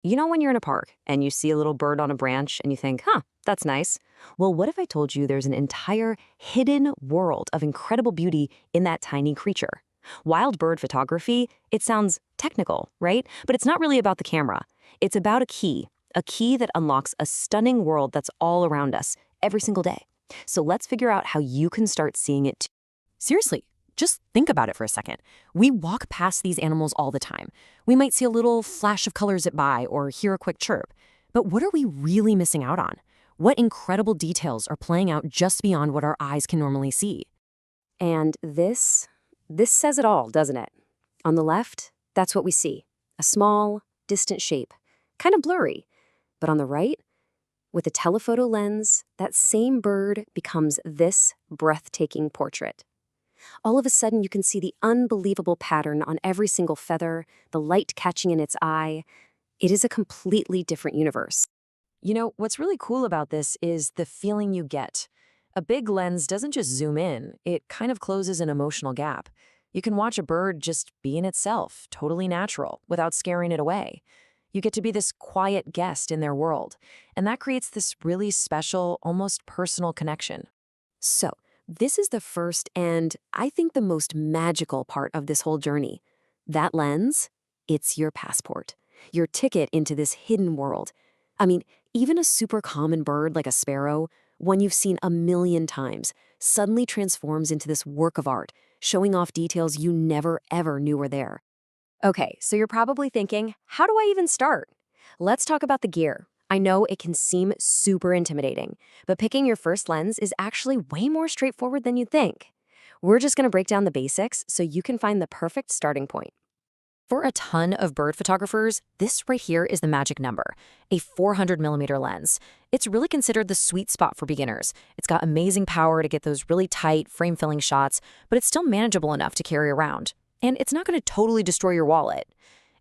You know when you're in a park and you see a little bird on a branch and you think, huh, that's nice? Well, what if I told you there's an entire hidden world of incredible beauty in that tiny creature? Wild bird photography, it sounds technical, right? But it's not really about the camera. It's about a key that unlocks a stunning world that's all around us every single day. So let's figure out how you can start seeing it too. Seriously, just think about it for a second. We walk past these animals all the time. We might see a little flash of color zip by or hear a quick chirp. But what are we really missing out on? What incredible details are playing out just beyond what our eyes can normally see? And this says it all, doesn't it? On the left, that's what we see. A small, distant shape, kind of blurry. But on the right, with a telephoto lens, that same bird becomes this breathtaking portrait. All of a sudden, you can see the unbelievable pattern on every single feather, the light catching in its eye. It is a completely different universe. You know, what's really cool about this is the feeling you get. A big lens doesn't just zoom in, it kind of closes an emotional gap. You can watch a bird just being itself, totally natural, without scaring it away. You get to be this quiet guest in their world, and that creates this really special, almost personal connection. So, this is the first and I think the most magical part of this whole journey. That lens, it's your passport, your ticket into this hidden world. I mean, even a super common bird like a sparrow, one you've seen a million times, suddenly transforms into this work of art, showing off details you never ever knew were there. Okay, so you're probably thinking, how do I even start? Let's talk about the gear. I know it can seem super intimidating, but picking your first lens is actually way more straightforward than you'd think. We're just going to break down the basics so you can find the perfect starting point. For a ton of bird photographers, this right here is the magic number, a 400mm lens. It's really considered the sweet spot for beginners. It's got amazing power to get those really tight, frame-filling shots, but it's still manageable enough to carry around. And it's not going to totally destroy your wallet.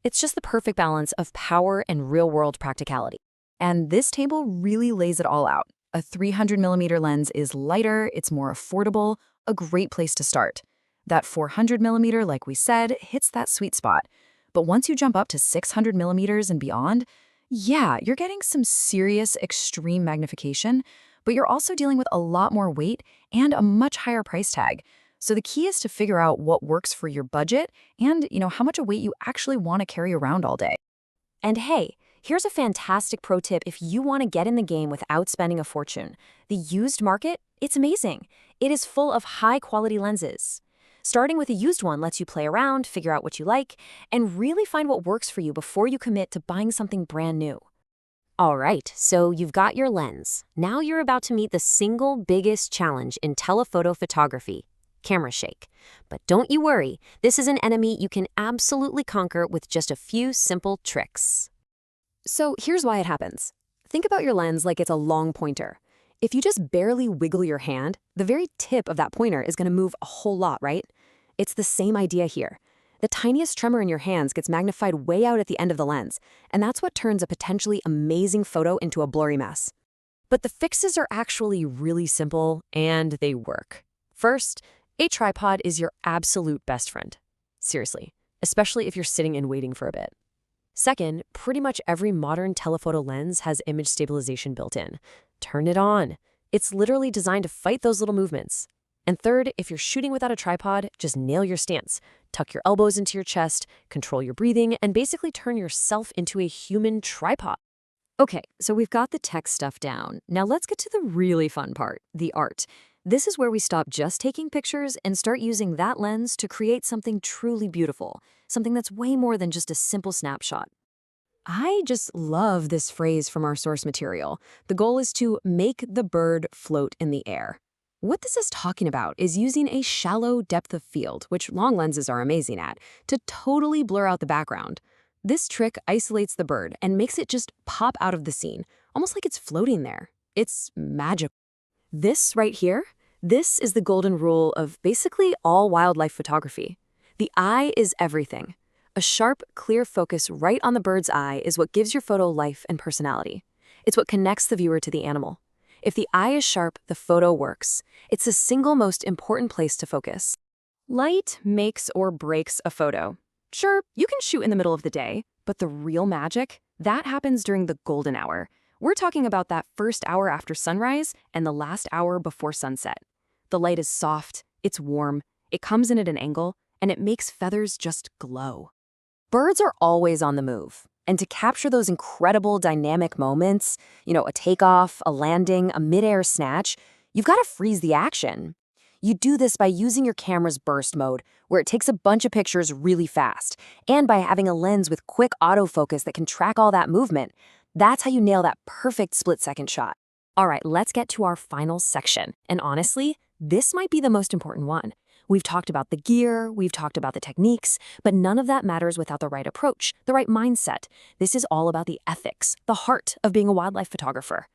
It's just the perfect balance of power and real-world practicality. And this table really lays it all out. A 300mm lens is lighter, it's more affordable, a great place to start. That 400mm, like we said, hits that sweet spot. But once you jump up to 600mm and beyond, yeah, you're getting some serious extreme magnification, but you're also dealing with a lot more weight and a much higher price tag. So the key is to figure out what works for your budget and, how much weight you actually want to carry around all day. And hey, here's a fantastic pro tip if you want to get in the game without spending a fortune. The used market, it's amazing. It is full of high-quality lenses. Starting with a used one lets you play around, figure out what you like, and really find what works for you before you commit to buying something brand new. All right, so you've got your lens. Now you're about to meet the single biggest challenge in telephoto photography: camera shake. But don't you worry, this is an enemy you can absolutely conquer with just a few simple tricks. So here's why it happens. Think about your lens like it's a long pointer. If you just barely wiggle your hand, the very tip of that pointer is going to move a whole lot, right? It's the same idea here. The tiniest tremor in your hands gets magnified way out at the end of the lens, and that's what turns a potentially amazing photo into a blurry mess. But the fixes are actually really simple, and they work. First, a tripod is your absolute best friend. Seriously, especially if you're sitting and waiting for a bit. Second, pretty much every modern telephoto lens has image stabilization built in. Turn it on. It's literally designed to fight those little movements. And third, if you're shooting without a tripod, just nail your stance. Tuck your elbows into your chest, control your breathing, and basically turn yourself into a human tripod. Okay, so we've got the tech stuff down. Now let's get to the really fun part, the art. This is where we stop just taking pictures and start using that lens to create something truly beautiful, something that's way more than just a simple snapshot. I just love this phrase from our source material. The goal is to make the bird float in the air. What this is talking about is using a shallow depth of field, which long lenses are amazing at, to totally blur out the background. This trick isolates the bird and makes it just pop out of the scene, almost like it's floating there. It's magical. This right here, this is the golden rule of basically all wildlife photography. The eye is everything. A sharp, clear focus right on the bird's eye is what gives your photo life and personality. It's what connects the viewer to the animal. If the eye is sharp, the photo works. It's the single most important place to focus. Light makes or breaks a photo. Sure, you can shoot in the middle of the day, but the real magic, That happens during the golden hour. We're talking about that first hour after sunrise and the last hour before sunset. The light is soft, it's warm, it comes in at an angle, and it makes feathers just glow. Birds are always on the move. And to capture those incredible dynamic moments, a takeoff, a landing, a midair snatch, you've got to freeze the action. You do this by using your camera's burst mode, where it takes a bunch of pictures really fast, and by having a lens with quick autofocus that can track all that movement. That's how you nail that perfect split-second shot. All right, let's get to our final section. And honestly, this might be the most important one. We've talked about the gear, we've talked about the techniques, but none of that matters without the right approach, the right mindset. This is all about the ethics, the heart of being a wildlife photographer.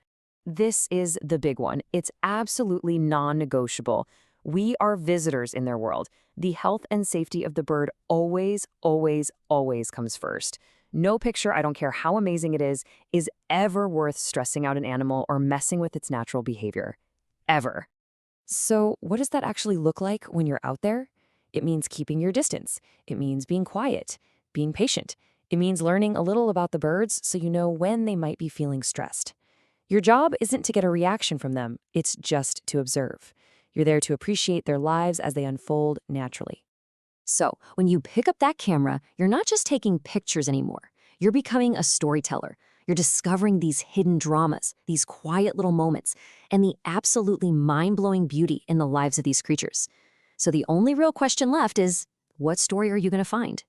This is the big one. It's absolutely non-negotiable. We are visitors in their world. The health and safety of the bird always, always, always comes first. No picture, I don't care how amazing it is ever worth stressing out an animal or messing with its natural behavior. Ever. So what does that actually look like when you're out there? It means keeping your distance. It means being quiet, being patient. It means learning a little about the birds so you know when they might be feeling stressed. Your job isn't to get a reaction from them, it's just to observe. You're there to appreciate their lives as they unfold naturally. So, when you pick up that camera, you're not just taking pictures anymore. You're becoming a storyteller. You're discovering these hidden dramas, these quiet little moments, and the absolutely mind-blowing beauty in the lives of these creatures. So the only real question left is, what story are you going to find?